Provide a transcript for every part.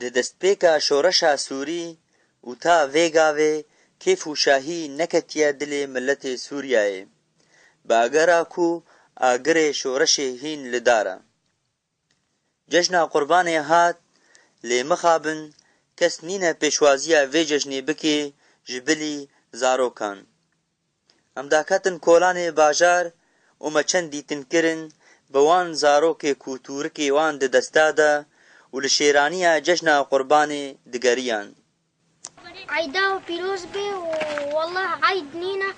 د دستپێکە شۆڕەشا سووری و تا vêgavê kêf û şahî neketiye dilê milletê Sûriyayê bi agera ku agirê şoreşê hîn li dar e. Cejna Qurbanê hat lê mixabin kes nîne pêşwaziya vê cejnê bike ji bilî zarokan. Em daketin kolanê bajar û me çend dîtinkirin bi wan zarokê ku tûrikê wan di desta de û li şêraniya cejna Qurbanê digeriyan. عيدا وبيروز بي والله عيد نينا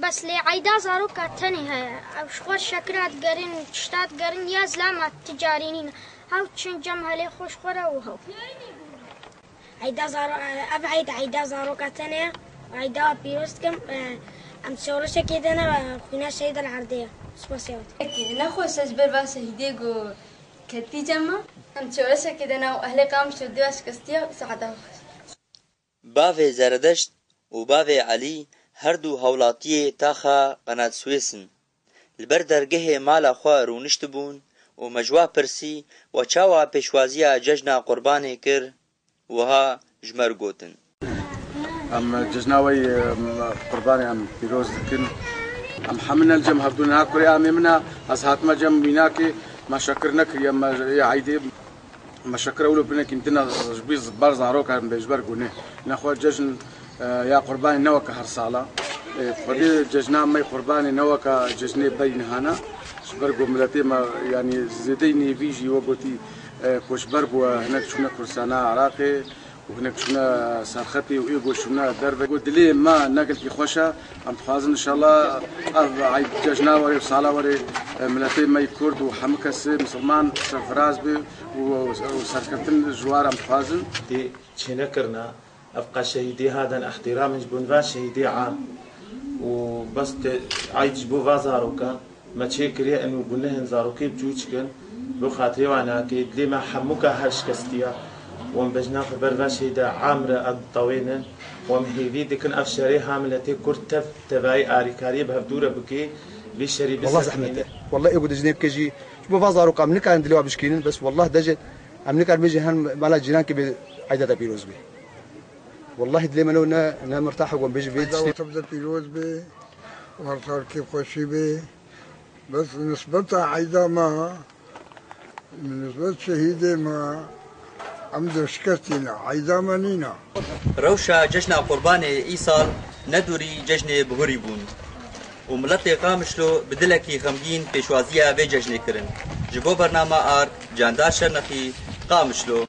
بس لي عيدا زاروكا تنها خوش شكرات قرن تشتات قرن يا زلامات تجارينين هاو تشن جمها لي خوش خورا وهو عيدا زارو ابعد عيدا زاروكا تنها عيدا بيروز كم ام سولشة كيدنا خونا شهيد العردية سباسيوت نخو سجبر بس هديجو كتي جمع ام سولشة كيدنا واهل قام شدوا اشكستيا سعدا Bavê Zeredeşt û bavê Elî her du hewlatiyê taxa Qenatswês in. Li ber dergehê mala xwe rûnişt bûn û me ji wa pirsî we çawa pêşwaziya cejna Qurbanê kir, wiha ji me re gotin. Em cejna wê Qurbanê em pîroz dikin. Em hemine li cem hevdûn ha kurê amê min e ez hatime cem mînakê me şekir nekiriye me ya eydê مشكر أولو بنا كنتنا جبيز برز عروك هم بيجبر قونه نخوة ججن يا قرباني نوكا هرسالة فدي ججنا مي قرباني نوكا ججني بين هنا شبرقو ملتي ما يعني زيديني فيجي وقتي كوش برقو هناك شونا كرسانا عراقي وهناك شونا سرختي وإيقو شونا دربي قلت لي ما ناقل كي خوشة عم تخازن إن شاء الله عيد ججنا وري وصالة وري ملتي مي كرد وحمكس مسلمان سفراز بي وسركتن جوار عم تخازن دي تشنكرنا أبقى شهيدي هذا احترام جبون شهيدي عام وبس عيد جبو فازاروكا ما تشكري انه قلنا هنزاروكي بجوجكن بخاطري وانا كي لما حموكا هرشكستيا وم بجنا في برفاشيدا عامرة الطوينة وم هيدي دكن افشاري حاملتي كرتف تبعي اريكاري بهفدورة بكي بيشري بس والله زحمة والله يقعد جنيب كيجي شبو فازاروكا من كان دلوا بشكينين بس والله دجت امن كان بيجي هن مالا جيران كي عيدا بيروز بي والله دلي منو انا مرتاح وقوم بيجي بيت تبدا بيروز بي وارتار كيف خوشي بي بس نسبتها عيدا ما نسبة شهيدة ما عمد شكستينا عيدا منينا روشا ججنا Qurbanê îsal nedûrî cejnê bihurî bûn û miletê Qamişlo bi dilekî xemgîn pêşwaziya vê cejnê kirin. Ji bo bernama art Candar Şernexî, Qamişlo.